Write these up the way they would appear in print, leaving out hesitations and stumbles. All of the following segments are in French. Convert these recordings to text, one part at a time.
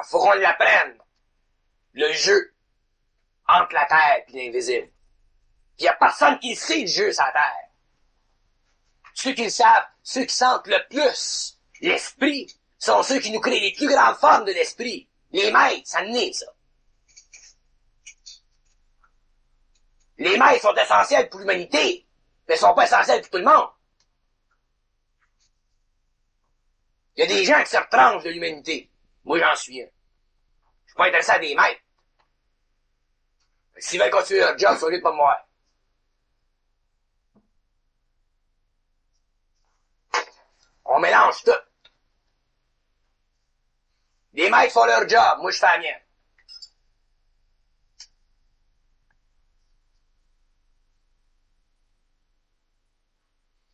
Faut qu'on l'apprenne. Le jeu entre la terre et l'invisible. Puis y a personne qui sait le jeu sur la terre. Ceux qui le savent, ceux qui sentent le plus l'esprit, sont ceux qui nous créent les plus grandes formes de l'esprit. Les maîtres, ça naît, ça. Les maîtres sont essentiels pour l'humanité, mais ils sont pas essentiels pour tout le monde. Il y a des gens qui se retranchent de l'humanité. Moi, j'en suis un. Je suis pas intéressé à des maîtres. S'ils veulent continuer leur job, c'est au lieu de pas me voir. On mélange tout. Les maîtres font leur job, moi je fais la mienne.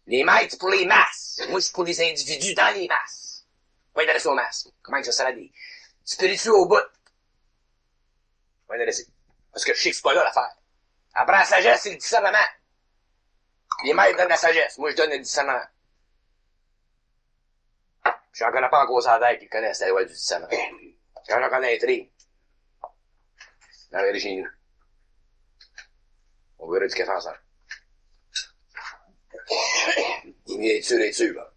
Les maîtres, c'est pour les masses. Moi, c'est pour les individus dans les masses. Pas intéressé aux masses. Comment que ça a des spiritueux au bout. Pas intéressé. Parce que je sais que c'est pas là l'affaire. Après, la sagesse, c'est le discernement. Les maîtres donnent la sagesse. Moi, je donne le discernement. J'en connais pas encore ça tête qui connaissent la loi du discernement. Quand j'en connais un tri, dans la chez nous. On verra du café ensemble. Il est mieux d'être sûr, là.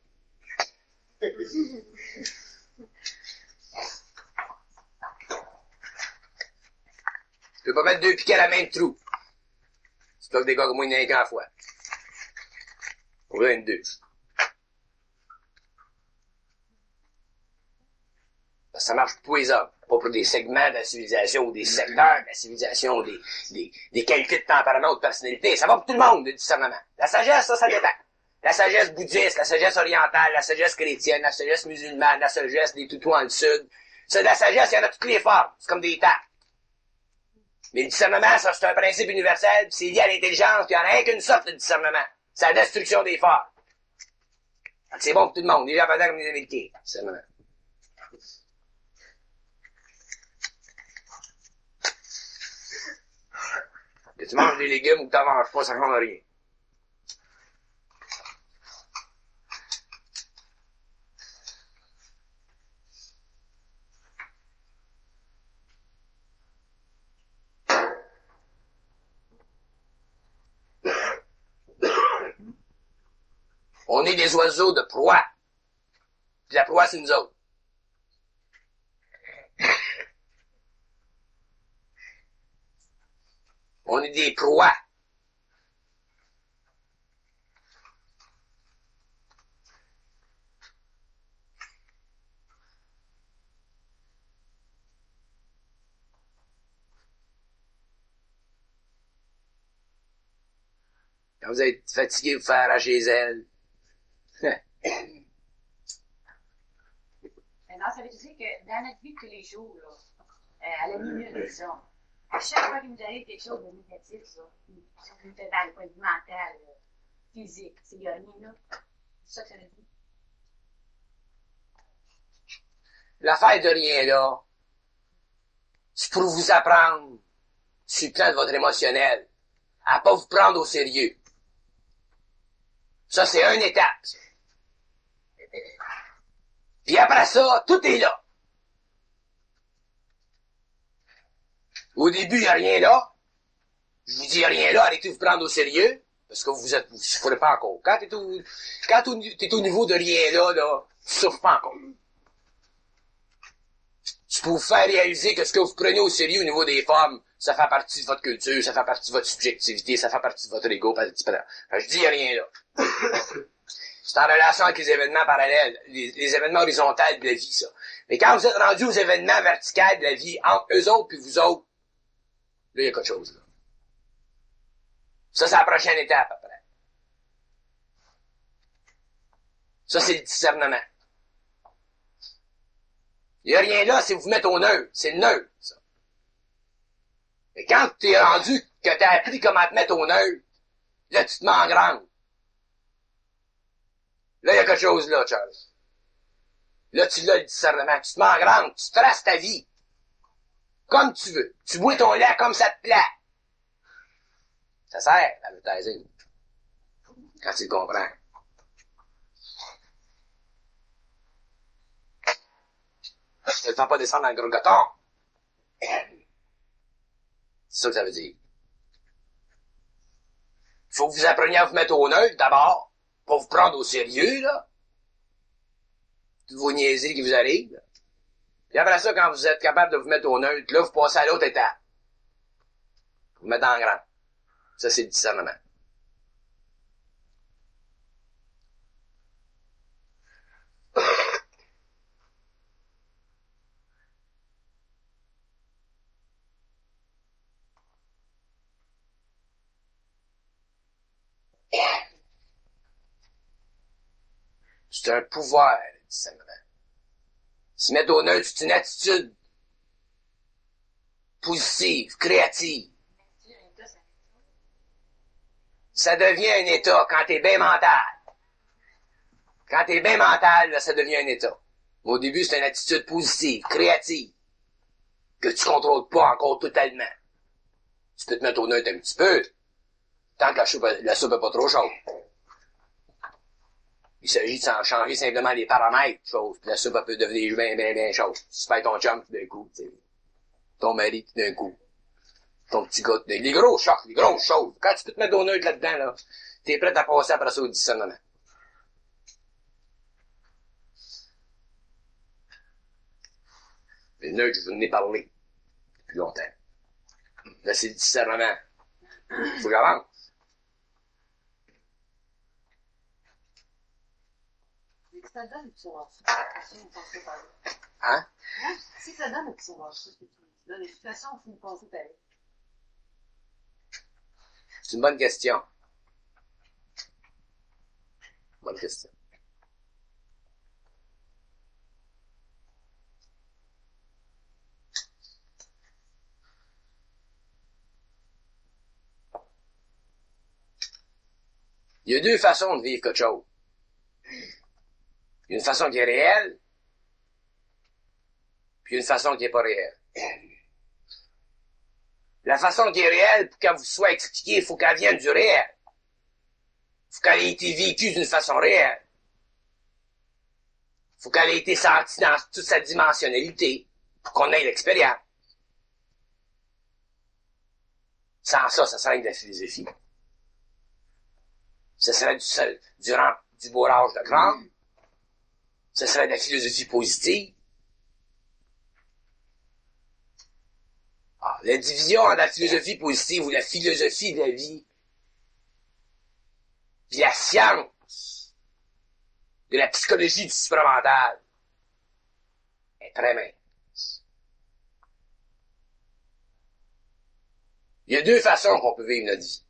Tu peux pas mettre deux piquets à la même trou. Tu bloques des gars comme moi une à la fois. On veut une deux. Ça marche pour tous les hommes, pas pour des segments de la civilisation ou des secteurs de la civilisation ou des qualités de tempérament ou de personnalité. Ça va pour tout le monde, le discernement. La sagesse, ça dépend. La sagesse bouddhiste, la sagesse orientale, la sagesse chrétienne, la sagesse musulmane, la sagesse des toutous en le sud. Ça, de la sagesse, il y en a toutes les formes. C'est comme des tapes. Mais le discernement, ça, c'est un principe universel, pis c'est lié à l'intelligence, pis il n'y en a rien qu'une sorte de discernement. C'est la destruction des formes. C'est bon pour tout le monde, les Japonais comme les Américains. Discernement. Que tu manges des légumes ou que t'en manges pas, ça change rien. On est des oiseaux de proie. Puis la proie, c'est nous autres. On est des proies. Quand vous êtes fatigué, vous faites arracher les ailes. Non, ça veut dire que dans notre vie de tous les jours, là, à la minute, disons, à chaque fois qu'il nous arrive quelque chose de négatif, ça, si on nous fait dans le point de vue mental, physique, c'est gagné, là. C'est ça que ça veut dire. L'affaire de rien, là, c'est pour vous apprendre, sur le plan de votre émotionnel, à pas vous prendre au sérieux. Ça, c'est une étape, ça. Puis après ça, tout est là. Au début, il n'y a rien là. Je vous dis, il n'y a rien là, arrêtez de vous prendre au sérieux, parce que vous souffrez pas encore. Quand t'es au niveau de rien là, tu souffres pas encore. C'est pour vous faire réaliser que ce que vous prenez au sérieux au niveau des formes, ça fait partie de votre culture, ça fait partie de votre subjectivité, ça fait partie de votre ego. Je dis, il n'y a rien là. C'est en relation avec les événements parallèles, les événements horizontaux de la vie, ça. Mais quand vous êtes rendu aux événements verticaux de la vie, entre eux autres puis vous autres, là, il y a quelque chose, là. Ça, c'est la prochaine étape, après. Ça, c'est le discernement. Il n'y a rien là, c'est vous mettre au neutre. C'est le neutre, ça. Mais quand t'es rendu que t'as appris comment te mettre au neutre, là, tu te mets en grande. Là, il y a quelque chose là, Charles. Là, tu l'as le discernement. Tu te mets en grande, tu traces ta vie. Comme tu veux. Tu bois ton lait comme ça te plaît. Ça sert, l'advertising. Quand tu le comprends. Je te le fais pas descendre dans le gros coton. C'est ça que ça veut dire. Faut que vous appreniez à vous mettre au neutre, d'abord. Pas vous prendre au sérieux, là. Toutes vos niaiseries qui vous arrivent, là. Puis après ça, quand vous êtes capable de vous mettre au neutre, là, vous passez à l'autre étape. Vous mettre en grand. Ça, c'est le discernement. C'est un pouvoir, le discernement. Se mettre au neutre, c'est une attitude positive, créative. Ça devient un état quand t'es bien mental. Quand t'es bien mental, là, ça devient un état. Au début, c'est une attitude positive, créative, que tu contrôles pas encore totalement. Tu peux te mettre au neutre un petit peu, tant que la soupe est pas trop chaude. Il s'agit de s'en changer simplement les paramètres, chose, puis la soupe peut devenir bien chaude. Si tu fais ton chum tout d'un coup, tu sais. Ton mari tout d'un coup. Ton petit gars, les gros chocs, les grosses choses. Quand tu peux te mettre au neutre là-dedans, là, t'es prêt à passer après ça au discernement. Le neutre, je vous en ai parlé depuis longtemps. Là, c'est le discernement. Faut que j'avance. Si ça donne le pouvoir, Hein? Si ça donne le pouvoir, dans les situations où vous pensez pareil. C'est une bonne question. Bonne question. Il y a deux façons de vivre quelque chose. Il y a une façon qui est réelle, puis une façon qui est pas réelle. La façon qui est réelle, pour qu'elle vous soit expliquée, il faut qu'elle vienne du réel. Il faut qu'elle ait été vécue d'une façon réelle. Il faut qu'elle ait été sentie dans toute sa dimensionnalité pour qu'on ait l'expérience. Sans ça, ça serait de la philosophie. Ce serait du bourrage de crâne. Ce serait de la philosophie positive. Ah, la division entre la philosophie positive ou la philosophie de la vie, puis la science de la psychologie du supramental est très mince. Il y a deux façons qu'on peut vivre notre vie.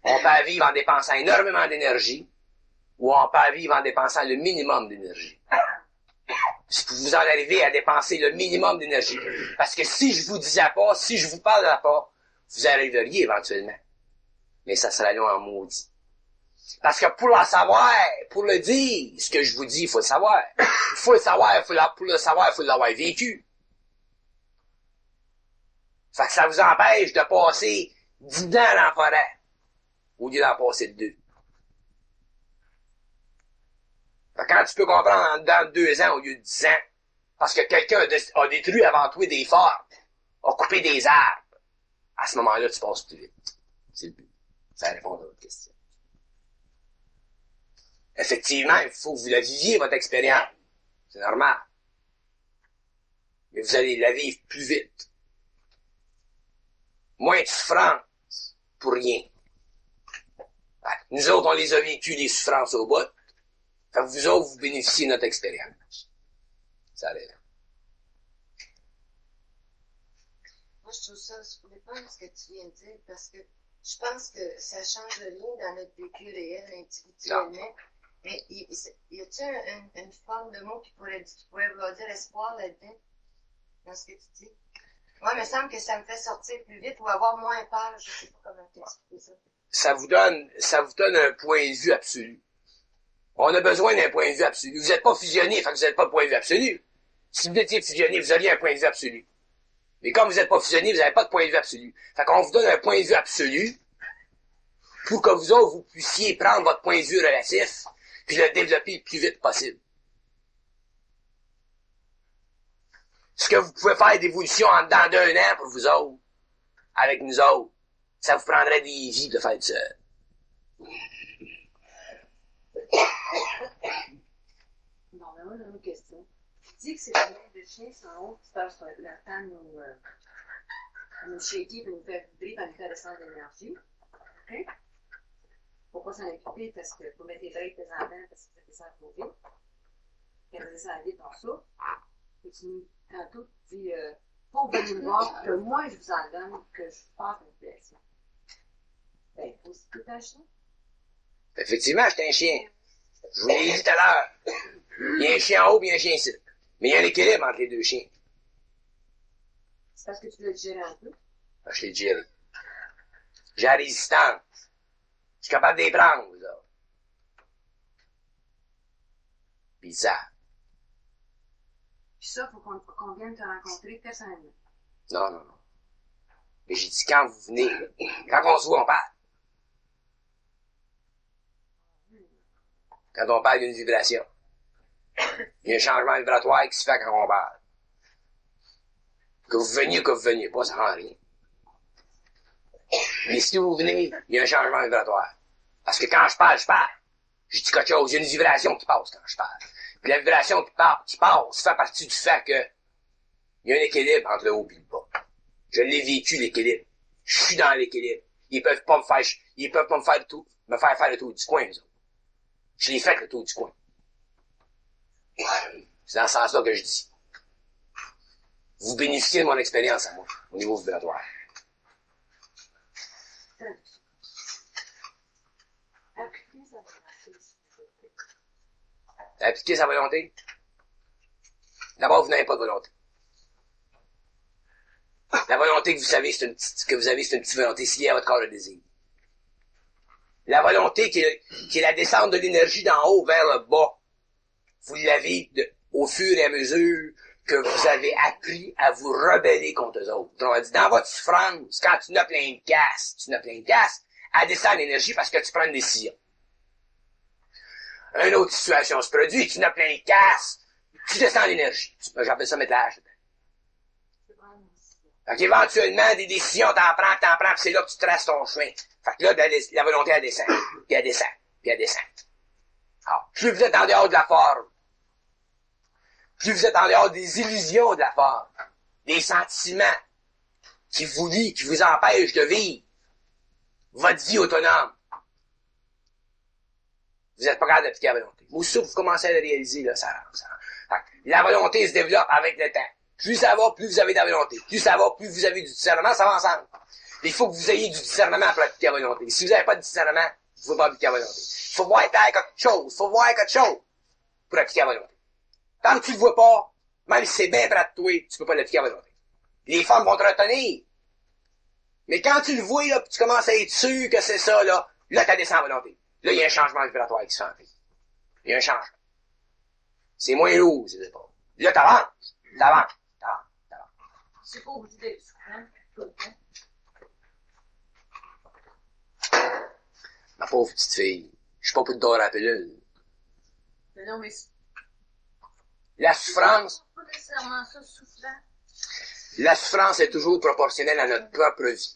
On peut vivre en dépensant énormément d'énergie, ou on peut vivre en dépensant le minimum d'énergie. Si vous en arrivez à dépenser le minimum d'énergie, parce que si je vous disais pas, si je vous parlerais pas, vous arriveriez éventuellement. Mais ça serait long en maudit. Parce que pour le savoir, pour le dire, ce que je vous dis, il faut le savoir. Il faut le savoir, pour le savoir, il faut l'avoir vécu. Fait que ça vous empêche de passer 10 ans dans la forêt, au lieu d'en passer 2. Fait que quand tu peux comprendre en dedans de 2 ans au lieu de 10 ans, parce que quelqu'un a détruit avant toi des forts, a coupé des arbres, à ce moment-là, tu passes plus vite. C'est le but. Ça répond à votre question. Effectivement, il faut que vous la viviez, votre expérience. C'est normal. Mais vous allez la vivre plus vite. Moins de souffrance pour rien. Nous autres, on les a vécues, les souffrances au bout. Fait que vous autres, vous bénéficiez de notre expérience. Ça arrive. Moi, je trouve ça super ce que tu viens de dire, parce que je pense que ça change rien dans notre vécu réel, individuellement. Mais y a-t-il une forme de mot qui pourrait vouloir dire espoir là-dedans, dans ce que tu dis? Moi, il me semble que ça me fait sortir plus vite ou avoir moins peur, je sais pas comment t'expliquer ça. Ça vous donne un point de vue absolu. On a besoin d'un point de vue absolu. Vous n'êtes pas fusionné, fait que vous n'êtes pas de point de vue absolu. Si vous étiez fusionné, vous auriez un point de vue absolu. Mais comme vous n'êtes pas fusionné, vous n'avez pas de point de vue absolu. Fait qu'on vous donne un point de vue absolu pour que vous autres, vous puissiez prendre votre point de vue relatif puis le développer le plus vite possible. ce que vous pouvez faire d'évolution en dedans d'un an pour vous autres, avec nous autres, ça vous prendrait des vies de faire ça. Bon, ben moi, j'ai une question. Tu dis que c'est la ligne de chien sont hautes, c'est parce que la femme nous shaker et nous faire vibrer par une connaissance d'énergie. OK? Faut pas s'en occuper parce que faut mettre les oreilles de tes enfants parce que ça descend trop vite. Quand ça descend vite, on souffre. Et tu, tantôt, tu dis, faut venir me voir que moi, je vous en donne, que je passe une blessure. Ben, faut aussi tout acheter. Effectivement, j'étais un chien. Je vous l'ai dit tout à l'heure. Il y a un chien en haut et un chien ici. Mais il y a un équilibre entre les deux chiens. C'est parce que tu l'as digéré un peu. Je l'ai digéré. J'ai la résistance. Je suis capable de les prendre, vous autres. Pis ça. Puis ça, faut qu'on vienne te rencontrer personnellement. Non, non, non. Mais j'ai dit quand vous venez, là, quand on se voit, on parle. Quand on parle, il y a une vibration. Il y a un changement vibratoire qui se fait quand on parle. Que vous veniez ou que vous veniez pas, ça rend rien. Mais si vous venez, il y a un changement vibratoire. Parce que quand je parle, je parle. Je dis quelque chose, il y a une vibration qui passe quand je parle. Puis la vibration qui passe fait partie du fait que il y a un équilibre entre le haut et le bas. Je l'ai vécu, l'équilibre. Je suis dans l'équilibre. Ils peuvent pas me faire faire le tour du coin, eux autres. Je l'ai fait le tour du coin. C'est dans ce sens-là que je dis. Vous bénéficiez de mon expérience à moi, au niveau vibratoire. Appliquer sa volonté. D'abord, vous n'avez pas de volonté. La volonté que vous avez, c'est une petite volonté liée à votre corps de désir. La volonté qui est la descente de l'énergie d'en haut vers le bas. Vous l'avez au fur et à mesure que vous avez appris à vous rebeller contre eux autres. On va dire, dans votre souffrance, quand tu n'as plein de casse, elle descend l'énergie parce que tu prends une décision. Une autre situation se produit, tu n'as plein de casse, tu descends l'énergie. J'appelle ça métage. Fait qu'éventuellement, des décisions, t'en prends, pis c'est là que tu traces ton chemin. Fait que là, la volonté, elle descend, puis elle descend, puis elle descend. Alors, plus vous êtes en dehors de la forme, plus vous êtes en dehors des illusions de la forme, des sentiments qui vous lient, qui vous empêchent de vivre votre vie autonome, vous êtes pas capable d'appliquer la volonté. Moi, ça, vous commencez à le réaliser, là, ça rentre. Fait que la volonté se développe avec le temps. Plus ça va, plus vous avez de la volonté. Plus ça va, plus vous avez du discernement, ça va ensemble. Il faut que vous ayez du discernement pour appliquer la volonté. Si vous n'avez pas de discernement, vous ne pouvez pas appliquer la volonté. Il faut voir quelque chose pour appliquer la volonté. Tant que tu le vois pas, même si c'est bien près de toi, tu peux pas l'appliquer à la volonté. Les femmes vont te retenir. Mais quand tu le vois, là, pis tu commences à être sûr que c'est ça, là t'as descendu à volonté. Là, il y a un changement vibratoire qui se fait en fait. Il y a un changement. C'est moins lourd, ces épaules. Là, t'avances. C'est pas obligé d'être souffrant tout le temps. Ma pauvre petite fille, je suis pas pour te dormir à la pilule. Mais non, mais La souffrance, Pas nécessairement ça souffrant. la souffrance est toujours proportionnelle à notre propre vie.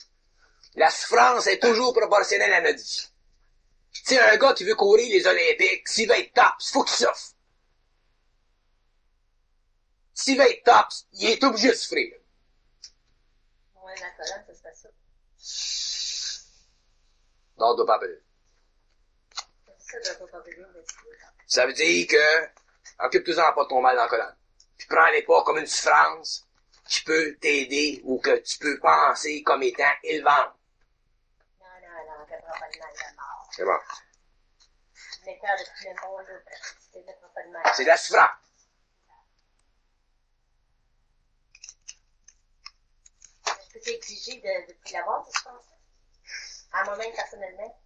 La souffrance est toujours proportionnelle à notre vie. Tu sais, un gars qui veut courir les Olympiques, s'il veut être top, il faut qu'il souffre. S'il veut être top, il est obligé de souffrir. Ouais, la colonne, ça se fait ça. Non, on doit pas appeler. Ça doit pas payer, mais Ça veut dire que, occupe-toi-en pas de ton mal dans la colonne. Puis prends-les pas comme une souffrance qui peut t'aider ou que tu peux penser comme étant élevant. non, qu'elle prend pas de mal de mort. C'est bon. Mais peur de tout le monde, là, tu ne prends pas de mal. C'est de la souffrance. Est-ce que c'est exigé de l'avoir, tu penses? À moi-même, personnellement?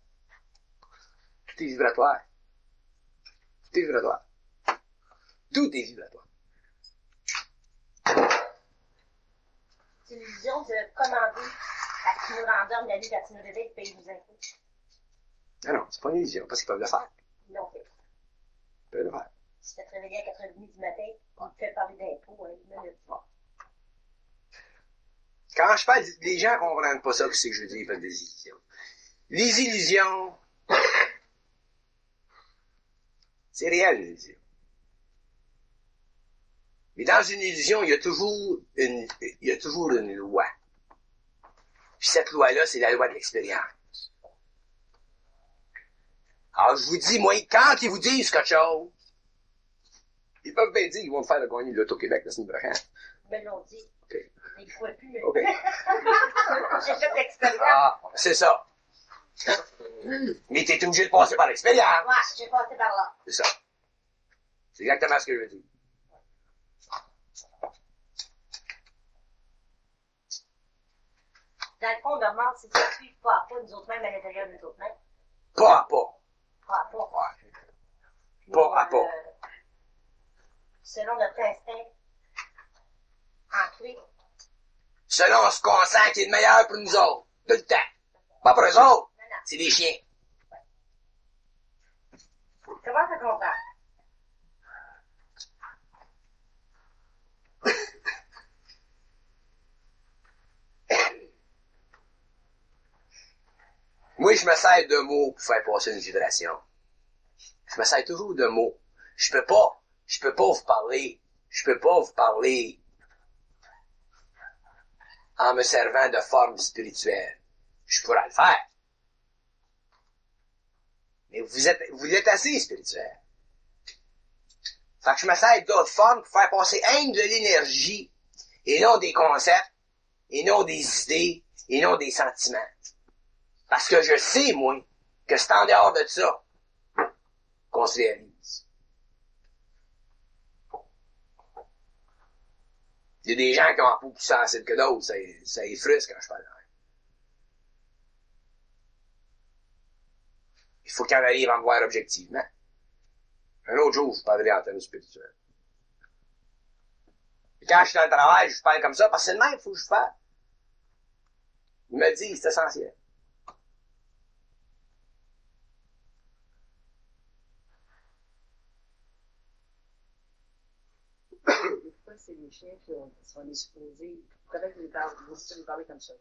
Tout est vibratoire. Tout est vibratoire. Tout est vibratoire. C'est l'illusion de commander à ce qui nous rendorme la vie, quand tu nous réveilles, de payer nos impôts. Ah non, c'est pas une illusion, parce qu'ils peuvent le faire. Ils l'ont fait. Ils peuvent le faire. Si tu te réveillé à 4h30 du matin, on te fait parler d'impôts, une minute. Quand je parle, les gens comprennent pas ça, c'est que je veux dire, ils veulent des illusions. Les illusions, c'est réel, une illusion. Mais dans une illusion, il y a toujours une loi. Puis cette loi-là, c'est la loi de l'expérience. Alors, je vous dis, moi, quand ils vous disent quelque chose, ils peuvent bien dire qu'ils vont me faire le gagner de l'Auto-Québec la semaine prochaine. Ben, l'on dit. OK. Mais il ne faut plus. OK. J'ai fait l'expérience. Ah, c'est ça. Mais t'es obligé de passer par l'expérience. Ouais, j'ai passé par là. C'est ça. C'est exactement ce que je veux dire. Dans le fond, on demande si ça suit pas à pas nous autres mêmes à l'intérieur de nous autres mêmes. Pas à pas. Pas à pas. Ouais. Pas à pas. Selon notre instinct ancré. Selon ce qu'on sent qui est le meilleur pour nous autres. Tout le temps. Pas pour eux autres. Non, non. C'est des chiens. Comment ça comprend? Moi, je me sers de mots pour faire passer une vibration. Je me sers toujours de mots. Je peux pas vous parler en me servant de forme spirituelle. Je pourrais le faire. Mais vous êtes assez spirituel. Fait que je me sers d'autres formes pour faire passer de l'énergie, et non des concepts, et non des idées, et non des sentiments. Parce que je sais, moi, que c'est en dehors de ça qu'on se réalise. Il y a des gens qui ont un peu plus sensible que d'autres, ça les frustre quand je parle. Il faut qu'on arrive à me voir objectivement. Un autre jour, je parlerai en termes spirituels. Et quand je suis dans le travail, je parle comme ça, parce que c'est le même, il faut que je fasse. Il me dit, c'est essentiel. Des fois, c'est les chiens qui sont les supposés. Peut-être qu'ils nous parler comme ça.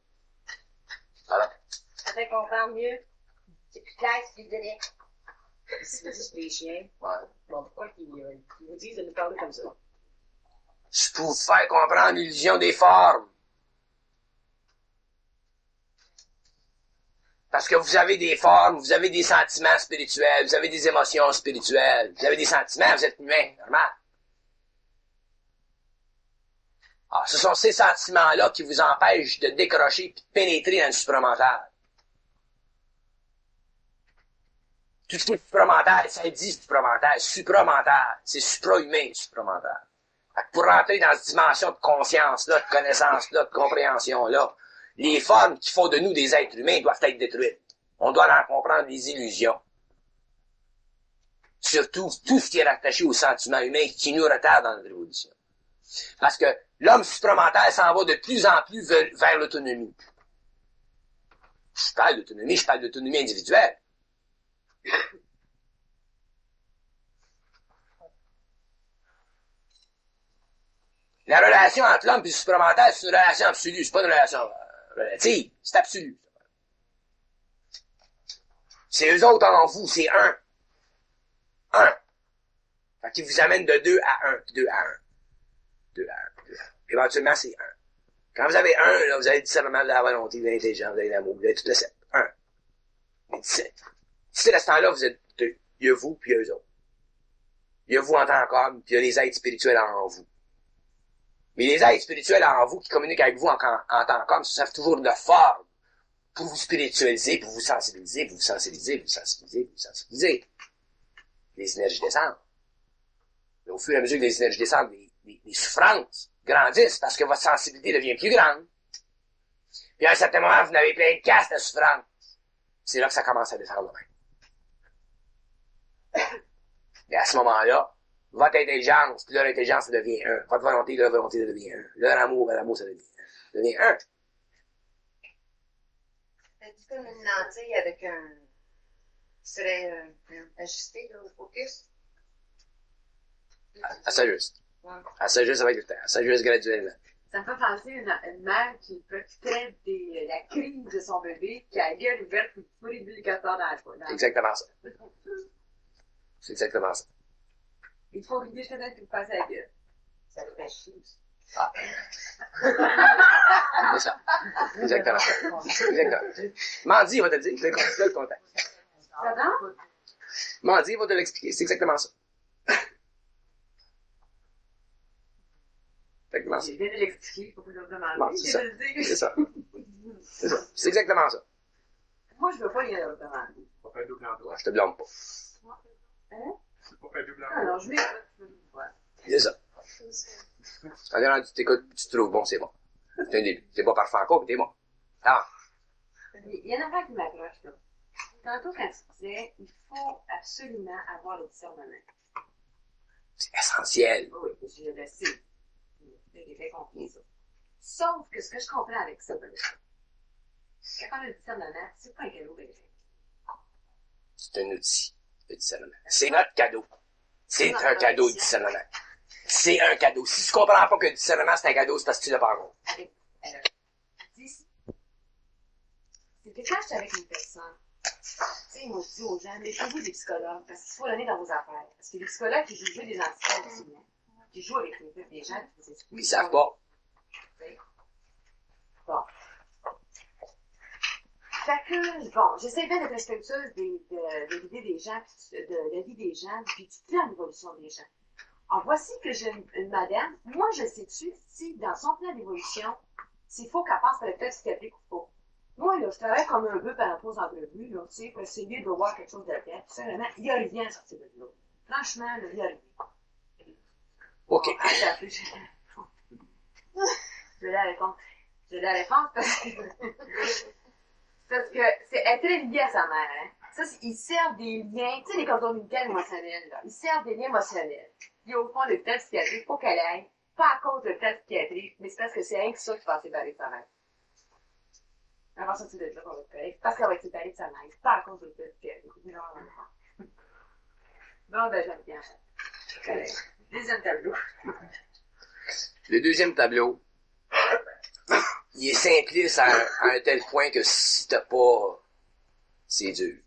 Voilà. Ça fait comprendre mieux. C'est plus clair, c'est plus direct. Si vous dites les chiens, Ouais. bon, pourquoi qu'ils vous disent de nous parler comme ça? C'est pour vous faire comprendre l'illusion des formes. Parce que vous avez des formes, vous avez des sentiments spirituels, vous avez des émotions spirituelles, vous avez des sentiments, vous êtes humain, normal. Alors, ce sont ces sentiments-là qui vous empêchent de décrocher et de pénétrer dans le supramental. Tout ce qui est supramental, ça dit supramental, c'est supra-humain, supramental. Fait que pour rentrer dans cette dimension de conscience-là, de connaissance-là, de compréhension-là, les formes qui font de nous des êtres humains doivent être détruites. On doit en comprendre les illusions. Surtout, tout ce qui est rattaché au sentiment humain qui nous retarde dans notre évolution. Parce que l'homme supramental s'en va de plus en plus vers l'autonomie. Je parle d'autonomie individuelle. La relation entre l'homme et le supramental, c'est une relation absolue, c'est pas une relation relative, c'est absolu. C'est eux autres en vous, c'est un. Un. Fait qu'ils vous amènent de 2 à 1, puis 2 à 1. 2 à 1, 2 à 1. Éventuellement, c'est 1. Quand vous avez 1, là, vous avez le discernement de la volonté, de l'intelligence, de l'amour, vous avez tout le 7. 1. Mais 17. Si à ce temps-là, vous êtes 2. Il y a vous, puis il y a eux autres. Il y a vous en tant qu'homme, puis il y a les êtres spirituels en vous. Mais les êtres spirituels en vous qui communiquent avec vous en tant qu'homme se servent toujours de forme pour vous spiritualiser, pour vous sensibiliser, pour vous sensibiliser, pour vous sensibiliser, pour vous sensibiliser. Les énergies descendent. Et au fur et à mesure que les énergies descendent, les souffrances grandissent parce que votre sensibilité devient plus grande. Puis à un certain moment, vous n'avez plein de casse de souffrance. C'est là que ça commence à descendre même. Et à ce moment-là, votre intelligence, puis leur intelligence, ça devient 1. Votre volonté, leur volonté, ça devient 1. Leur amour, ça devient 1. Ça devient 1. C'est comme une lentille avec un... serait ajusté là, au focus. À ça juste. Ouais. À ça juste avec le temps. À ça juste graduellement. Ça me fait penser à une mère qui traite la crise de son bébé, qui a la gueule ouverte, puis tout les délicateurs dans la poule. C'est exactement ça. C'est exactement ça. Il faut rider chez elle, puis passer la gueule. Ça le fait chier aussi. Ah. C'est ça. Exactement ça. Exactement. Mandy va te le dire, je vais le contact. Ça va? Mandy va te l'expliquer, c'est exactement ça. Exactement ça. J'ai bien de l'expliquer, il faut pas le demander. Bon, c'est ça. C'est ça. C'est ça. C'est exactement ça. Moi, je veux pas y aller demander. Pas faire double emploi. Je te blâme pas. Hein? C'est pas faire double Ah emploi. non, je m'écoute, je veux le voir. C'est ça. Quand tu t'écoutes, tu te trouves bon, c'est bon. C'est un début. C'est pas parfait encore, mais t'es bon. Ah. Il y a une affaire qui m'accroche, là. Tantôt, quand tu disais, il faut absolument avoir le discernement. C'est essentiel. Oui, je le sais. J'ai fait compris ça. Sauf que ce que je comprends avec ça, quand on a le discernement, c'est pas un cadeau bénéfique. C'est un outil, le discernement. C'est notre cadeau. C'est un cadeau, le discernement. C'est un cadeau. Si tu comprends pas que le discernement, c'est un cadeau, c'est parce que tu l'as pas encore. C'est que quand je suis avec une personne, tu sais, moi, je dis aux gens, mettez-vous des psychologues, parce qu'il faut l'amener dans vos affaires. Parce que les psychologues qui jouent des entités aussi, qui jouent avec les gens, qui vous expliquent. Ils savent pas. Bon. Fait que, bon, j'essaie bien d'être respectueuse de l'idée des gens, de la vie des gens, puis du plan d'évolution des gens. Alors, voici que j'ai une madame, moi, je sais-tu si, dans son plan d'évolution, s'il faut qu'elle passe par le test psychiatrique ou pas. Moi, là, je travaille comme un bœuf pendant 3 entrevues, là, tu sais, pour essayer de voir quelque chose de bien. Puis, sérieusement, il n'y a rien à sortir de là. Franchement, là, il n'y a rien. OK. Bon, attends, je vais la réponse. Je vais la réponse parce que c'est elle est très liée à sa mère, hein. Ça, ils servent des liens, tu sais, les cordons ombilicales émotionnels, là. Ils servent des liens émotionnels. Puis au fond, le test psychiatrique, faut qu'elle aille. Pas à cause de test psychiatrique, mais c'est parce que c'est rien que ça qui passe séparer de sa mère. Elle va sortir de là pour votre collègue. Parce qu'elle va être séparée de sa mère. C'est pas à cause de test psychiatrique. Bon, ben, j'aime bien ça. Deuxième tableau. Le deuxième tableau, il est simpliste à un tel point que si t'as pas, c'est dur.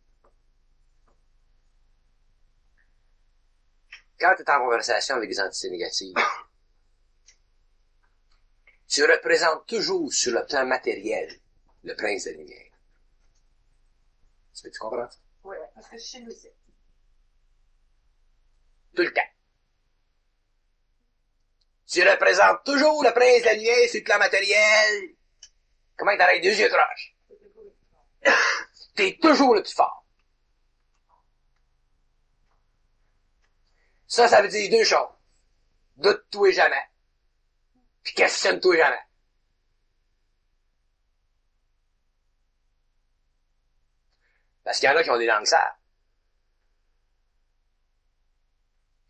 Quand tu es en conversation avec des entités négatives, tu représentes toujours sur le plan matériel le prince de la lumière. Tu comprends ça? Oui, parce que je suis chez nous aussi. Tout le temps. Tu représentes toujours le prince de la lumière sur le plan matériel. Comment t'arrêtes deux yeux croches? T'es toujours le plus fort. Ça veut dire deux choses. Doute-toi jamais. Puis questionne-toi jamais. Parce qu'il y en a qui ont des langues sales.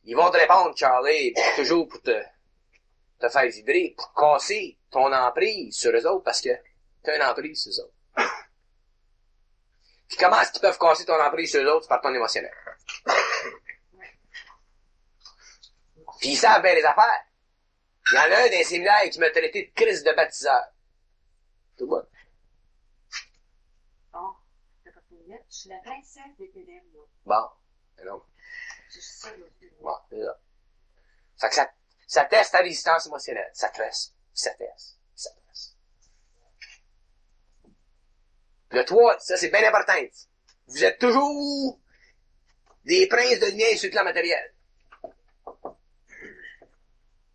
Ils vont te répondre, Charlie, toujours pour te faire vibrer, pour casser ton emprise sur eux autres, parce que t'as une emprise sur eux autres. Puis comment est-ce qu'ils peuvent casser ton emprise sur eux autres? C'est par ton émotionnel. Puis ils savent bien les affaires. Il y en a un d'un séminaire qui m'a traité de crise de baptiseur. Tout bon. Bon, c'est pas fini. Je suis la princesse des ténèbres. Bon, c'est non. Je suis seule au Bon, c'est ça. Fait que ça teste ta résistance émotionnelle. Ça teste. Ça teste. Ça teste. Le 3, ça c'est bien important. Vous êtes toujours des princes de lumière sur le plan matériel.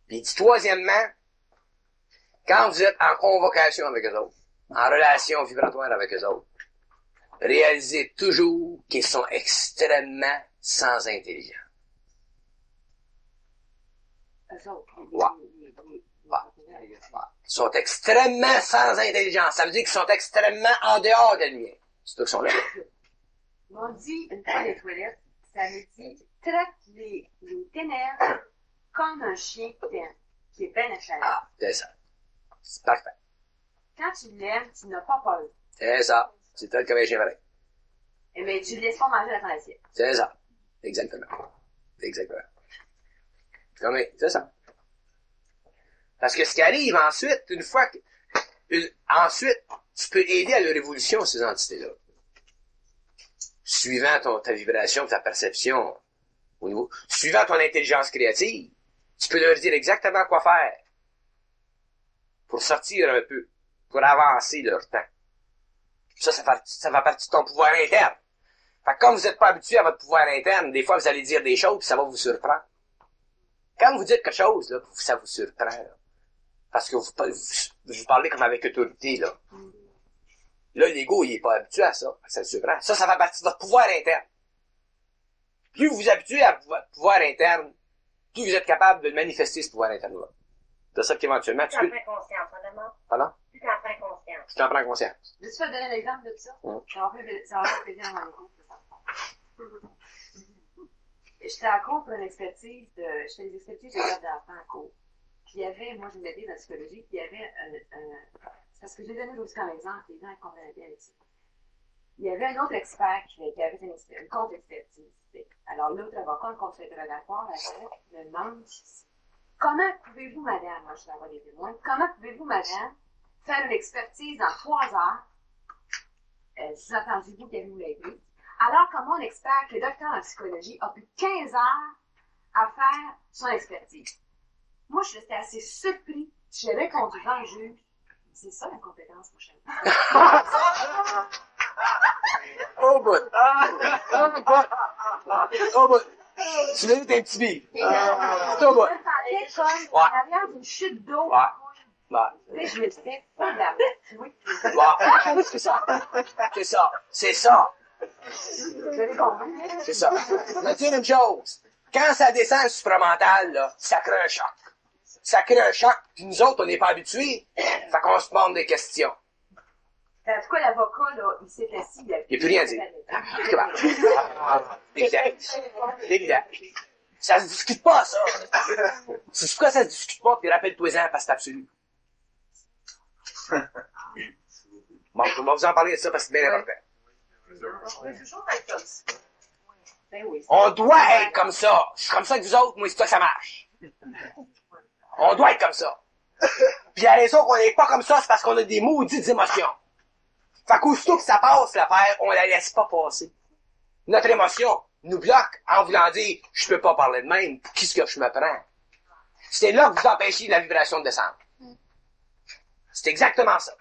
Puis dit troisièmement, quand vous êtes en convocation avec eux autres, en relation vibratoire avec eux autres, réalisez toujours qu'ils sont extrêmement sans intelligence. Eux autres. Ouais. Ils sont extrêmement sans intelligence. Ça veut dire qu'ils sont extrêmement en dehors de la lumière. C'est eux qui sont là. On dit une fois les toilettes, ça me dit traite les ténèbres comme un chien qui est bien achalé. Ah, c'est ça. C'est parfait. Quand tu l'aimes, tu n'as pas peur. C'est ça. C'est tel comme un chien vrai. Eh bien, tu ne laisses pas manger dans ton assiette. C'est ça. Exactement. Exactement. C'est ça. Parce que ce qui arrive ensuite, ensuite, tu peux aider à leur évolution, ces entités-là. Suivant ta vibration, ta perception, suivant ton intelligence créative, tu peux leur dire exactement quoi faire pour sortir un peu, pour avancer leur temps. Ça fait partie de ton pouvoir interne. Fait que comme vous n'êtes pas habitué à votre pouvoir interne, des fois vous allez dire des choses puis ça va vous surprendre. Quand vous dites quelque chose, là, ça vous surprend. Là. Parce que vous parlez comme avec autorité, là. Là, l'ego, il est pas habitué à ça. Ça le surprend. Ça fait partie de votre pouvoir interne. Plus vous vous habituez à votre pouvoir interne, plus vous êtes capable de manifester ce pouvoir interne-là. C'est ça qu'éventuellement, Tu en prends conscience, vraiment. Pardon? Tu en prends conscience. Tu en prends conscience. Je te donner un exemple de ça? Ça va faire plaisir à mon groupe. J'étais en cours pour une expertise je fais des expertises de garde d'enfants en cours. Puis il y avait, moi, je m'aidais dans la psychologie, puis il y avait c'est parce que je l'ai donné aussi comme exemple, les gens comprenaient bien avec ça. Il y avait un autre expert qui avait fait une contre-expertise. Alors, l'autre avocat, en contre-interrogatoire, me demande comment pouvez-vous, madame, moi je vais avoir des témoins, comment pouvez-vous, madame, faire une expertise en 3 heures, sous-entendu vous qui avez vous l'aider, alors que mon expert, le docteur en psychologie, a plus 15 heures à faire son expertise. Moi, je restais assez surpris. Je l'avais conduit devant le juge. C'est ça la compétence prochaine. Oh bout! Oh bout! Tu l'as dit, t'es un petit bille. Oh bout! Comme en arrière d'une chute d'eau. Ouais. Tu sais, je me disais, pas de la bête, oui. Ouais. C'est ça. C'est ça. C'est ça. Je l'ai compris. C'est ça. Mais tu sais une chose. Quand ça descend le supramental, là, ça crée un choc. Ça crée un choc, puis nous autres, on n'est pas habitués. Fait qu'on se demande des questions. En tout cas, l'avocat, là, il s'est assis. Il n'y a plus rien à dire. Évident. Ça se discute pas, ça. C'est pourquoi ça se discute pas, puis rappelle-toi-en, parce que c'est absolu. Bon, on va vous en parler de ça, parce que c'est bien important. On peut toujours être comme ça. Ben oui. On doit être comme ça. Je suis comme ça que vous autres, moi, c'est toi que ça marche. On doit être comme ça. Puis la raison qu'on n'est pas comme ça, c'est parce qu'on a des maudites émotions. Fait qu'aussitôt que ça passe, l'affaire, on la laisse pas passer. Notre émotion nous bloque en voulant dire « je peux pas parler de même, pour qui est-ce que je me prends? » C'est là que vous empêchez la vibration de descendre. C'est exactement ça.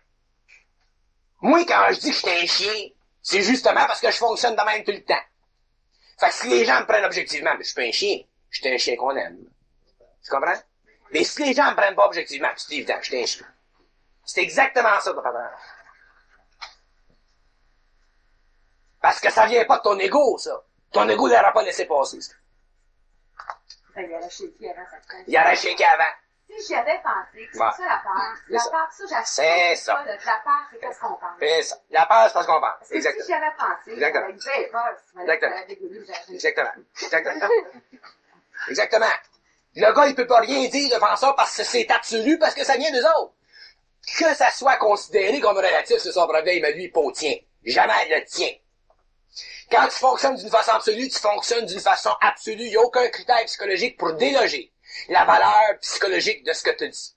Moi, quand je dis que je suis un chien, c'est justement parce que je fonctionne de même tout le temps. Fait que si les gens me prennent objectivement, mais je suis pas un chien, je suis un chien qu'on aime. Tu comprends? Mais si les gens me prennent pas objectivement, c'est évident, je suis un chien. C'est exactement ça, ton patron. Parce que ça vient pas de ton ego, ça. Ton ego l'aurait pas laissé passer, ça. Il aurait shaké avant sa crainte. Il aurait shaké avant. Si j'y avais pensé, c'est Ouais. ça la peur. C'est La ça. peur, ça, j'assume. C'est ça. La peur, c'est qu'est-ce qu'on pense. C'est ça. La peur, c'est parce qu'on pense. Parce que Exactement. si j'y avais pensé, Exactement. j'aurais eu bien peur. Exactement. Exactement. Exactement. Le gars, il peut pas rien dire devant ça parce que c'est absolu, parce que ça vient d'eux autres. Que ça soit considéré comme relatif, c'est son problème, mais lui, il pas au tien. Jamais le tien. Quand tu fonctionnes d'une façon absolue, tu fonctionnes d'une façon absolue. Il n'y a aucun critère psychologique pour déloger la valeur psychologique de ce que tu dis.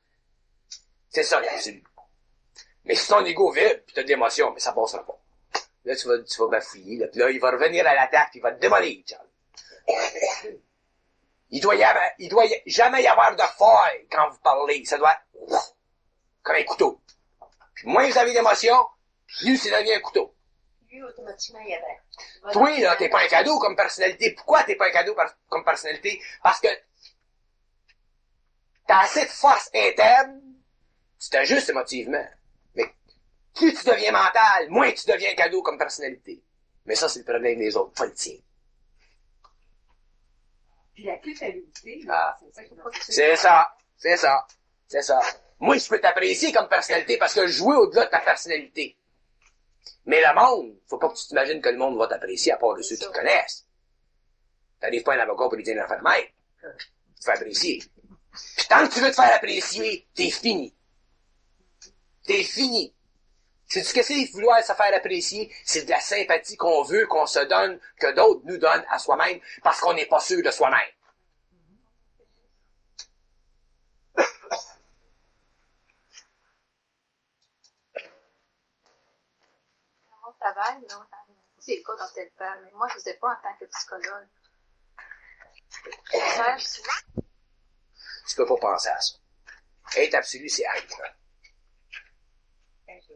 C'est ça, l'absolu. Mais si ton ego vibre, pis t'as de l'émotion, mais ça passera pas. Là, tu vas bafouiller, là, pis là, il va revenir à l'attaque, pis il va te démolir, Charles. Il doit jamais y avoir de faille quand vous parlez. Ça doit être comme un couteau. Puis moins vous avez d'émotion, plus ça devient un couteau. Lui, automatiquement, il y avait. Toi, là, t'es pas un cadeau comme personnalité. Pourquoi t'es pas un cadeau comme personnalité? Parce que t'as assez de force interne, tu t'ajustes émotivement. Mais plus tu deviens mental, moins tu deviens cadeau comme personnalité. Mais ça, c'est le problème des autres, pas le tien. Puis la culpabilité, Ah. c'est ça qui va. C'est ça. C'est ça. C'est ça. Moi, je peux t'apprécier comme personnalité parce que je joue au-delà de ta personnalité. Mais le monde, faut pas que tu t'imagines que le monde va t'apprécier à part de ceux qui te connaissent. T'arrives pas à un avocat pour lui dire d'en faire même. Tu te fais apprécier. Puis tant que tu veux te faire apprécier, t'es fini. T'es fini. C'est ce que c'est vouloir se faire apprécier? C'est de la sympathie qu'on veut, qu'on se donne, que d'autres nous donnent à soi-même, parce qu'on n'est pas sûr de soi-même. travail, là. C'est le cas dans tel père, mais moi, je ne faisais pas en tant que psychologue. Tu peux pas penser à ça. Être absolu, c'est être.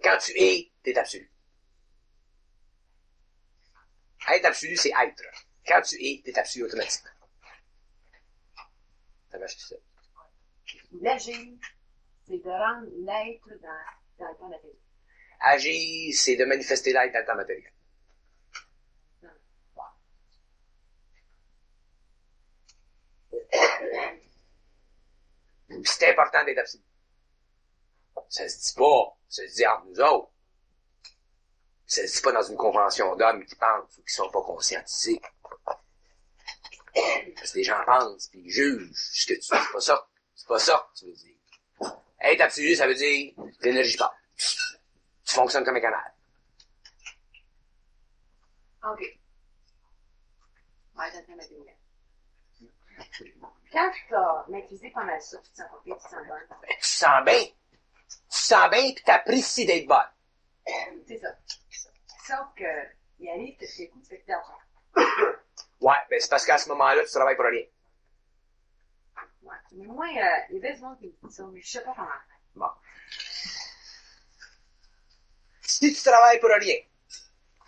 Quand tu es, t'es absolu. Être absolu, c'est être. Quand tu es, t'es absolu automatiquement. Ça marche tout ça. L'agir, c'est de rendre l'être dans le temps matériel. Agir, c'est de manifester l'être dans le temps matériel. C'est important d'être absolu. Ça se dit pas, ça se dit entre nous autres. Ça se dit pas dans une convention d'hommes qui pensent ou qui sont pas conscientisés. Parce que les gens pensent, puis ils jugent ce que tu dis. C'est pas ça. C'est pas ça que tu veux dire. Être absolu, ça veut dire l'énergie part. Tu fonctionnes comme un canal. OK. Ouais, j'entends ma théorie. Quand tu as maîtrisé pas mal ça, tu te sens pas bien, tu te sens bonne. Ben, tu te sens bien. Tu te sens bien, puis t'apprécies d'être bonne. C'est ça. Sauf que, il arrive que c'est coup, tu fais plus d'argent. Ouais, ben c'est parce qu'à ce moment-là, tu travailles pour rien. Ouais. Mais moi, il y a des gens qui me disent ça, mais je sais pas comment faire. Bon. Si tu travailles pour rien,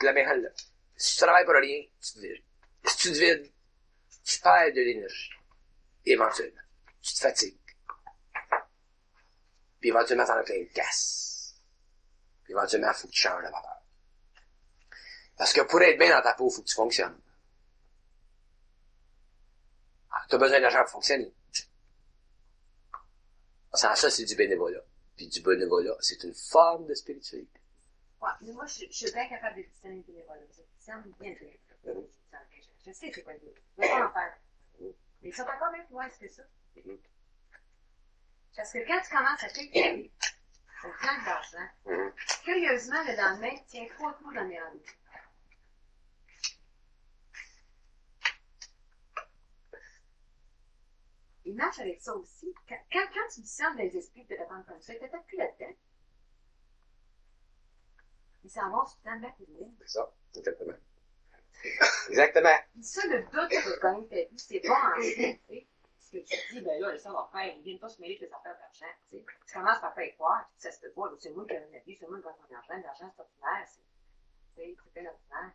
la mérale là. Si tu travailles pour rien, tu te vides. Si tu te vides, tu perds de l'énergie. Éventuellement. Tu te fatigues. Puis éventuellement, t'en as plein de casse. Puis éventuellement, il faut que tu changes de vapeur. Parce que pour être bien dans ta peau, il faut que tu fonctionnes. Ah, t'as besoin d'argent pour fonctionner. Sans ça, c'est du bénévolat. Puis du bénévolat, c'est une forme de spiritualité. Ouais, mais moi, je suis bien capable de discerner le bénévolat. Ça me bien fait. Je sais c'est quoi le bénévolat. Je vais pas en faire. Mais ils sont encore même plus loin que ça. Parce que quand tu commences à t'écouter, ça te prend de l'argent. Curieusement, le lendemain, tu tiens 3 coups dans mes rendez-vous. Il marche avec ça aussi. Quand tu discernes les esprits de répandre comme ça, t'es peut-être plus là-dedans. Ils s'en vont sur le temps de la cuisine. C'est ça, exactement. Exactement. Ça, le doute de gagner ta vie, c'est bon en fait, tu sais. Parce que tu te dis, ben là, ça va faire, ils viennent pas se mêler de tes affaires d'argent, tu sais. Tu commences par faire croire, puis ça se peut pas, c'est moi qui gagne ma vie, c'est moi qui gagne mon argent, l'argent c'est ordinaire, c'est bien ordinaire.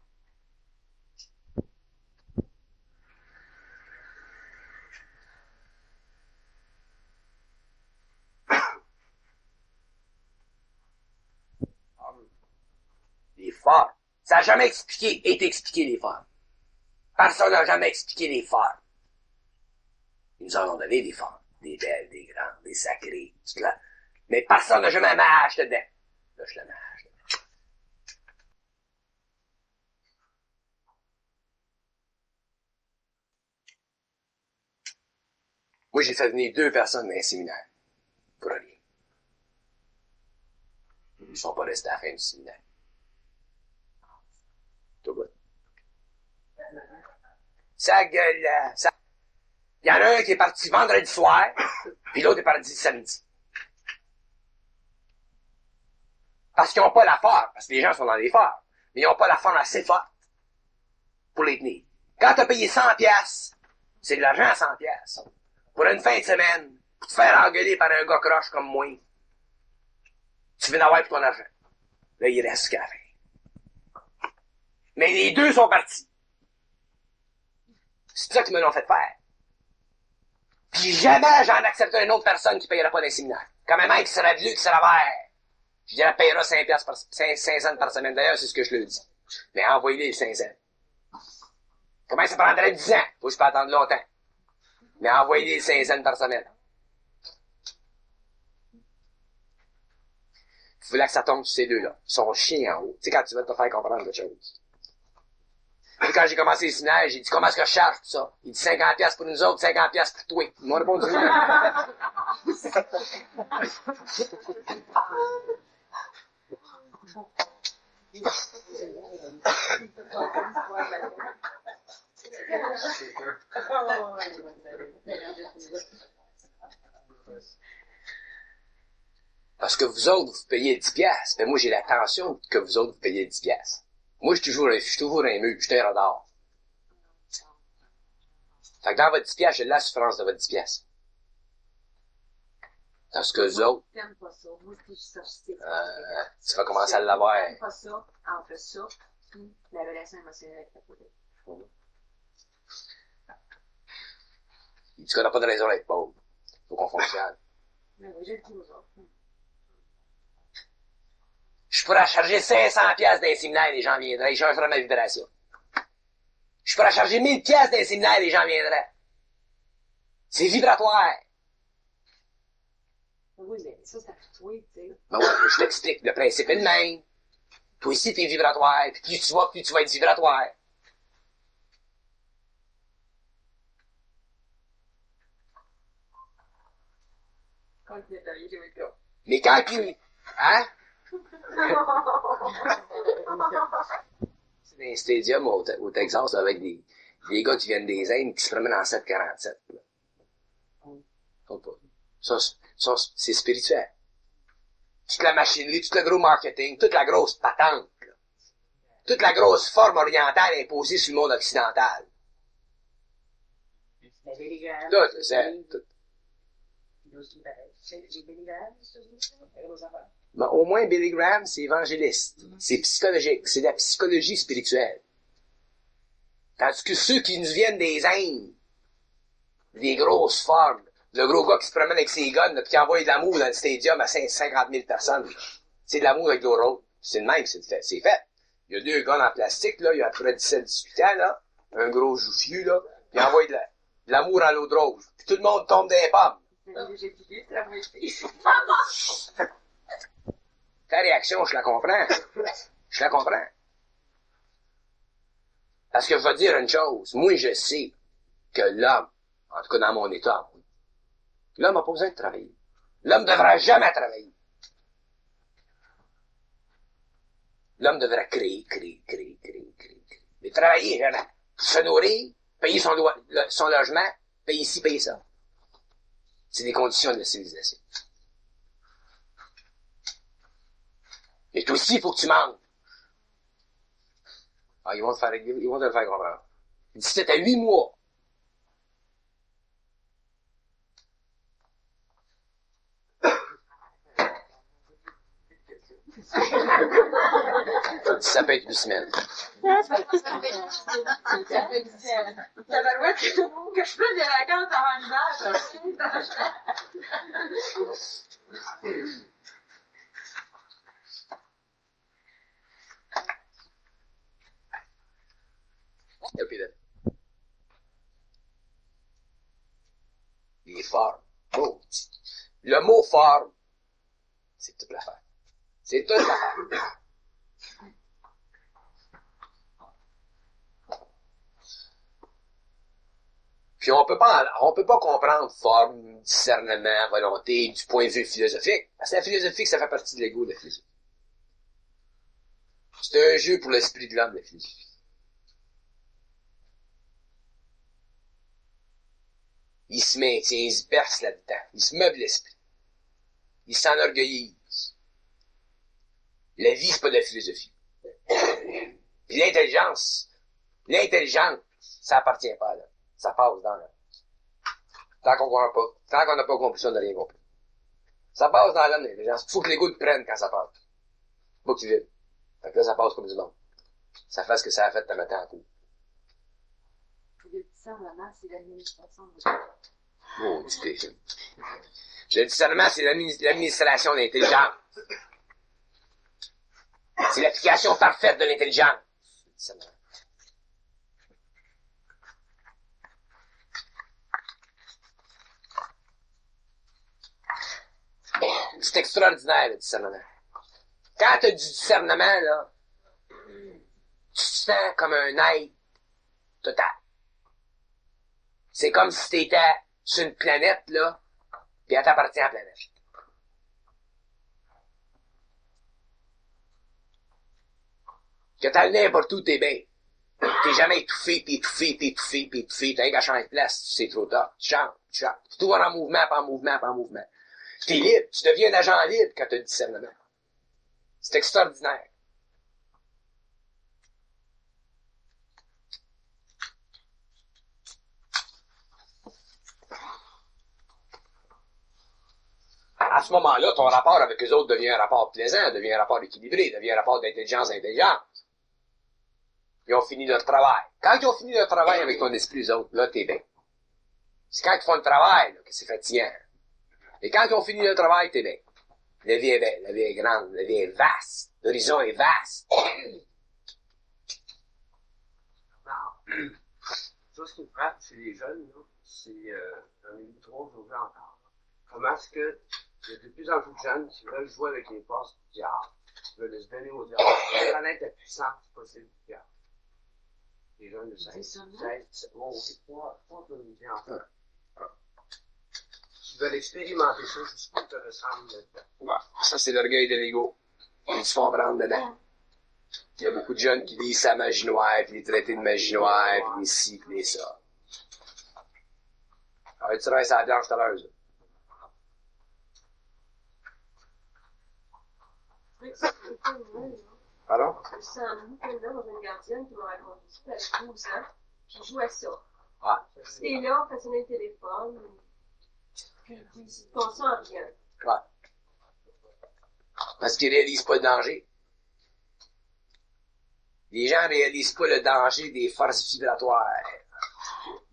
Les phares. Ça n'a jamais été expliqué, les phares. Personne n'a jamais expliqué les phares. Ils nous en ont donné des phares. Des belles, des grands, des sacrés, tout là. Mais personne n'a jamais mâche dedans. Là, je le mâche. Moi, j'ai fait venir 2 personnes dans un séminaire. Pour rien. Ils sont pas restés à la fin du séminaire. Tout bon. Sa gueule, là. Il y en a un qui est parti vendredi soir, puis l'autre est parti samedi. Parce qu'ils n'ont pas la forme, parce que les gens sont dans les phares, mais ils n'ont pas la forme assez forte pour les tenir. Quand t'as payé 100 piastres, c'est de l'argent à 100 piastres. Pour une fin de semaine, pour te faire engueuler par un gars croche comme moi, tu viens d'avoir pour ton argent. Là, il reste qu'à la fin. Mais les 2 sont partis. C'est ça qu'ils me l'ont fait faire. Puis jamais j'en accepterai une autre personne qui payera pas d'un séminaire. Comme un mec qui sera vieux, qui sera vert. Je dirais, payera 5 cents par semaine. D'ailleurs, c'est ce que je le dis. Mais envoyez-les les 5 cents. Comment ça prendrait 10 ans? Faut que je peux attendre longtemps. Mais envoyez-les les 5 cents par semaine. Il fallait que ça tombe sur ces 2-là. Ils sont chiens en haut. Tu sais, quand tu veux te faire comprendre quelque chose. Puis quand j'ai commencé les séminaires, j'ai dit, comment est-ce que je charge tout ça? Il dit 50 piastres pour nous autres, 50 piastres pour toi. Ils m'ont répondu. Parce que vous autres, vous payez 10 piastres. Mais moi, j'ai l'intention que vous autres, vous payez 10 piastres. Moi, je suis toujours un mur, je suis un radar. Fait que dans votre 10 piastres, j'ai la souffrance de votre 10 piastres. Parce que eux autres, T'aimes pas ça. Moi, je ça, tu vas commencer à l'avoir. T'aimes pas ça, entre ça, puis la relation émotionnelle avec ta poule. Tu n'as pas de raison d'être pauvre. Faut qu'on fonctionne. Mais oui, j'ai le dis aux autres. Je pourrais charger 500 piastres d'un séminaire, les gens viendraient, ils changeraient ma vibration. Je pourrais charger 1000 piastres d'un séminaire, les gens viendraient. C'est vibratoire. Oui, mais ça, c'est à toi, tu sais. Ben ouais, je t'explique, le principe est le même. Toi aussi, t'es vibratoire, puis plus tu vas être vibratoire. Quand tu es détaillé, j'ai vu ça. Mais quand puis, hein? C'est un stadium au Texas avec des gars qui viennent des Indes qui se promènent en 747. Ça, c'est spirituel. Toute la machinerie, tout le gros marketing, toute la grosse patente, là. Toute la grosse forme orientale imposée sur le monde occidental. La Billy Graham. Tout, c'est tout. J'ai Billy Graham, c'est ça? Mais au moins, Billy Graham, c'est évangéliste. C'est psychologique. C'est de la psychologie spirituelle. Tandis que ceux qui nous viennent des Indes, des grosses formes, le gros gars qui se promène avec ses guns, puis qui envoie de l'amour dans le stadium à 50 000 personnes, c'est de l'amour avec de l'eau. C'est le même, c'est fait. Il y a 2 guns en plastique, là, il y a à peu près 17-18 ans, là, un gros joufflu, là, puis il envoie de l'amour à l'eau de rose. Puis tout le monde tombe dans les pommes. Ta réaction, je la comprends. Je la comprends. Parce que je vais dire une chose. Moi, je sais que l'homme, en tout cas dans mon état, l'homme n'a pas besoin de travailler. L'homme ne devra jamais travailler. L'homme devrait créer. Mais travailler, jamais. Se nourrir, payer son logement, payer ci, payer ça. C'est des conditions de la civilisation. Et toi aussi, il faut que tu manges. Ah, ils vont te le faire comprendre. Si t'as 8 mois, ça peut être 8 semaines. Ça fait du ciel. Ça va loin que je prenne des vacances avant l'hiver. Et puis là. Les formes. Oh. Le mot forme, c'est toute l'affaire. C'est toute l'affaire. Puis on peut pas comprendre forme, discernement, volonté du point de vue philosophique. Parce que la philosophie, ça fait partie de l'ego de la philosophie. C'est un jeu pour l'esprit de l'homme, la philosophie. Il se maintient, il se berce là-dedans. Il se meuble l'esprit. Il s'enorgueillise. La vie, c'est pas de la philosophie. Puis l'intelligence, ça appartient pas à l'homme. Ça passe dans l'homme. Tant qu'on n'a pas compris ça, on n'a rien compris. Ça passe dans l'homme, l'intelligence. Faut que l'ego te prenne quand ça passe. Faut que tu vives. Fait que là, ça passe comme du monde. Ça fait ce que ça a fait de te mettre en cours. Le discernement, c'est l'administration de Oh, tu t'es fait. Le discernement, c'est l'administration de l'intelligence. C'est l'application parfaite de l'intelligence. Le discernement. C'est extraordinaire, le discernement. Quand tu as du discernement, là, tu te sens comme un être total. C'est comme si tu étais sur une planète, là, puis elle t'appartient à la planète. Que t'as le n'importe où, t'es bien. T'es jamais étouffé. T'as rien qu'à changer de place, c'est trop tard. Tu changes. Tu toujours en mouvement. T'es libre. Tu deviens un agent libre quand t'as du discernement. C'est extraordinaire. À ce moment-là, ton rapport avec eux autres devient un rapport plaisant, devient un rapport équilibré, devient un rapport d'intelligence. Ils ont fini leur travail. Quand ils ont fini leur travail avec ton esprit, eux autres, là, t'es bien. C'est quand ils font le travail, là, que c'est fatigant. Et quand ils ont fini leur travail, t'es bien. La vie est belle, la vie est grande, la vie est vaste. L'horizon est vaste. Ça, ce qui me frappe chez les jeunes, là, c'est, j'en ai vu trop aujourd'hui encore. Comment est-ce que, il y a de plus en plus de jeunes qui veulent jouer avec les forces du diable, qui veulent se donner au diable, qui veulent connaître la puissance possible du diable. Les jeunes de 16, 3 communautés en fait. Qui veulent expérimenter ça jusqu'où ça ressemble là-dedans. Ouais, ça, c'est l'orgueil de l'ego. Ils se font prendre dedans. Il y a beaucoup de jeunes qui disent ça magie noire, puis les traités de magie noire, puis les ci, puis les ça. Alors, tu travailles sur la blanche tout à l'heure, ça. Pardon? C'est un week-end-là dans une gardienne qui m'a raconté ça, elle avait 12 ans, puis il jouait à ça. Ouais. Et là, on faisait le téléphone, puis il se pensait en rien. Ouais. Parce qu'ils réalisent pas le danger. Les gens réalisent pas le danger des forces vibratoires.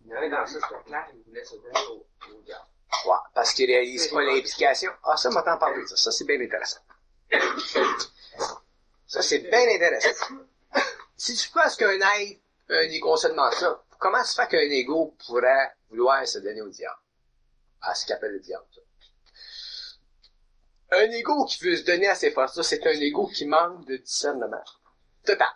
Il y en a dans ça, c'était clair, ils voulaient se donner au diable. Ouais. Parce qu'ils réalisent pas l'implication. Ah, ça, m'entend parler de ça. Ça, c'est bien intéressant. Ça, c'est bien intéressant. Si tu penses qu'un être, un ego, on se demande ça, comment se fait qu'un ego pourrait vouloir se donner au diable? À ce qu'appelle le diable, ça. Un ego qui veut se donner à ces forces-là, c'est un ego qui manque de discernement. Total.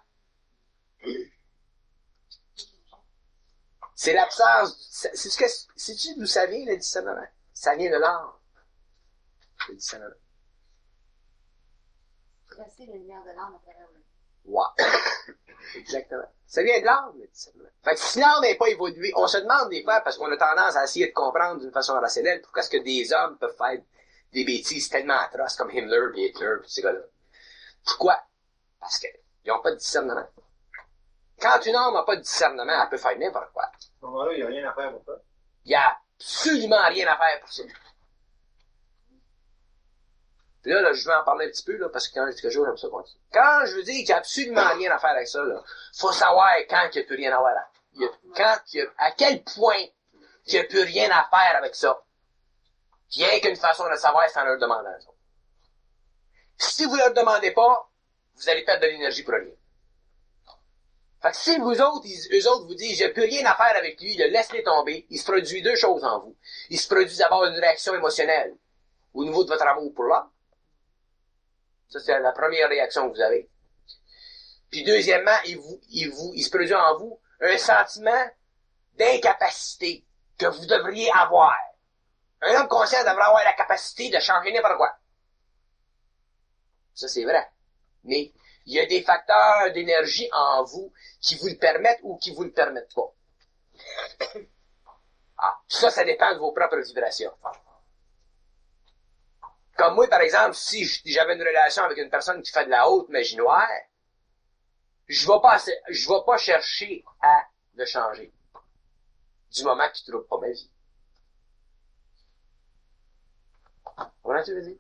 C'est l'absence, sais-tu d'où ça vient, le discernement? Ça vient de l'âme. Le discernement. Tracer la lumière de l'âme à travers le... Ouais. Exactement. Ça vient de l'âme, le discernement. Fait que si l'âme n'est pas évoluée, on se demande des fois, parce qu'on a tendance à essayer de comprendre d'une façon rationnelle, pourquoi est-ce que des hommes peuvent faire des bêtises tellement atroces comme Himmler et Hitler, ces gars-là. Pourquoi? Parce qu'ils n'ont pas de discernement. Quand une âme n'a pas de discernement, elle peut faire n'importe quoi. À ce moment-là, il n'y a rien à faire pour ça. Il n'y a absolument rien à faire pour ça. Puis là, je vais en parler un petit peu, là, parce que quand je dis quelque chose, j'aime ça continuer. Quand je veux dire qu'il n'y a absolument rien à faire avec ça, là, faut savoir quand il n'y a plus rien à faire. À quel point il n'y a plus rien à faire avec ça. Rien qu'une façon de savoir, c'est en leur demandant. Si vous ne leur demandez pas, vous allez perdre de l'énergie pour rien. Fait que si eux autres vous disent, j'ai plus rien à faire avec lui, laisse-les tomber, il se produit deux choses en vous. Il se produit d'abord une réaction émotionnelle au niveau de votre amour pour l'homme. Ça, c'est la première réaction que vous avez. Puis deuxièmement, il se produit en vous un sentiment d'incapacité que vous devriez avoir. Un homme conscient devrait avoir la capacité de changer n'importe quoi. Ça, c'est vrai. Mais il y a des facteurs d'énergie en vous qui vous le permettent ou qui vous le permettent pas. Ah, ça dépend de vos propres vibrations. Comme moi, par exemple, si j'avais une relation avec une personne qui fait de la haute magie noire, je vais pas chercher à le changer. Du moment qu'il trouve pas ma vie. Comment tu veux dire?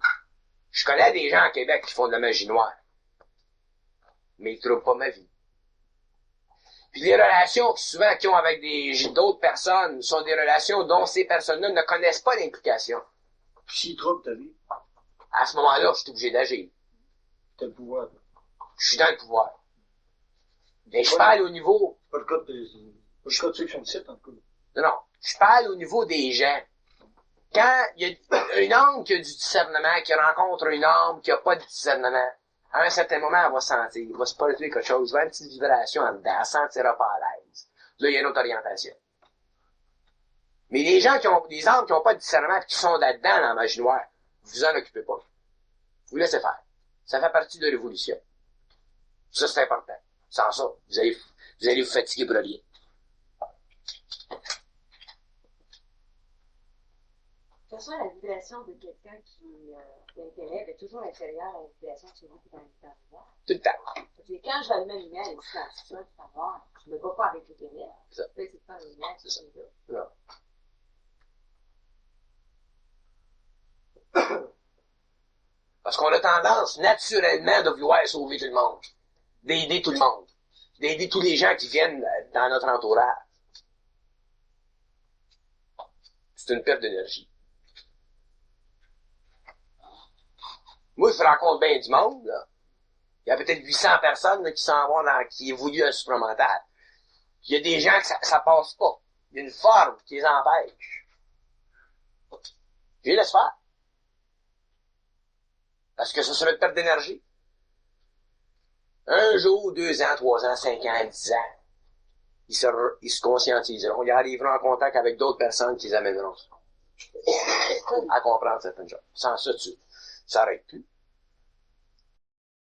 Je connais des gens à Québec qui font de la magie noire. Mais ils trouvent pas ma vie. Puis les relations souvent qu'ils ont avec d'autres personnes sont des relations dont ces personnes-là ne connaissent pas l'implication. Puis s'il trouble ta vie, À ce moment-là, je suis obligé d'agir. t'as le pouvoir. Je suis dans le pouvoir. Mais je parle au niveau... C'est pas le cas de ceux qui sont ici, en tout cas. Non, je parle au niveau des gens. Quand il y a une âme qui a du discernement, qui rencontre une âme qui a pas de discernement, à un certain moment, elle va sentir, il va se produire quelque chose, il va y avoir une petite vibration en dedans, elle sentira pas à l'aise. Là, il y a une autre orientation. Mais les âmes qui ont pas de discernement, qui sont là-dedans, dans la magie noire, vous en occupez pas. Vous laissez faire. Ça fait partie de l'évolution. Ça, c'est important. Sans ça, vous allez vous fatiguer pour rien. De toute façon, la vibration de quelqu'un qui l'intérêt est toujours inférieure à la vibration de celui qui est dans l'intérieur. Tout le temps. Et quand je vais allumer la lumière, elle est dans ça, tu vas voir, je ne me bats pas avec le lumière. C'est ça. C'est pas la lumière, c'est ça. Non. Parce qu'on a tendance, naturellement, de vouloir sauver tout le monde. D'aider tout le monde. D'aider tous les gens qui viennent dans notre entourage. C'est une perte d'énergie. Moi, je rencontre bien du monde, là. Il y a peut-être 800 personnes, là, qui s'en vont qui évoluent un supplémentaire. Il y a des gens que ça passe pas. Il y a une forme qui les empêche. Je les laisse faire. Parce que ça serait une perte d'énergie. Un jour, 2 ans, 3 ans, 5 ans, 10 ans, ils se conscientiseront. Ils arriveront en contact avec d'autres personnes qui les amèneront à comprendre certaines choses. Sans ça, ça n'arrête plus.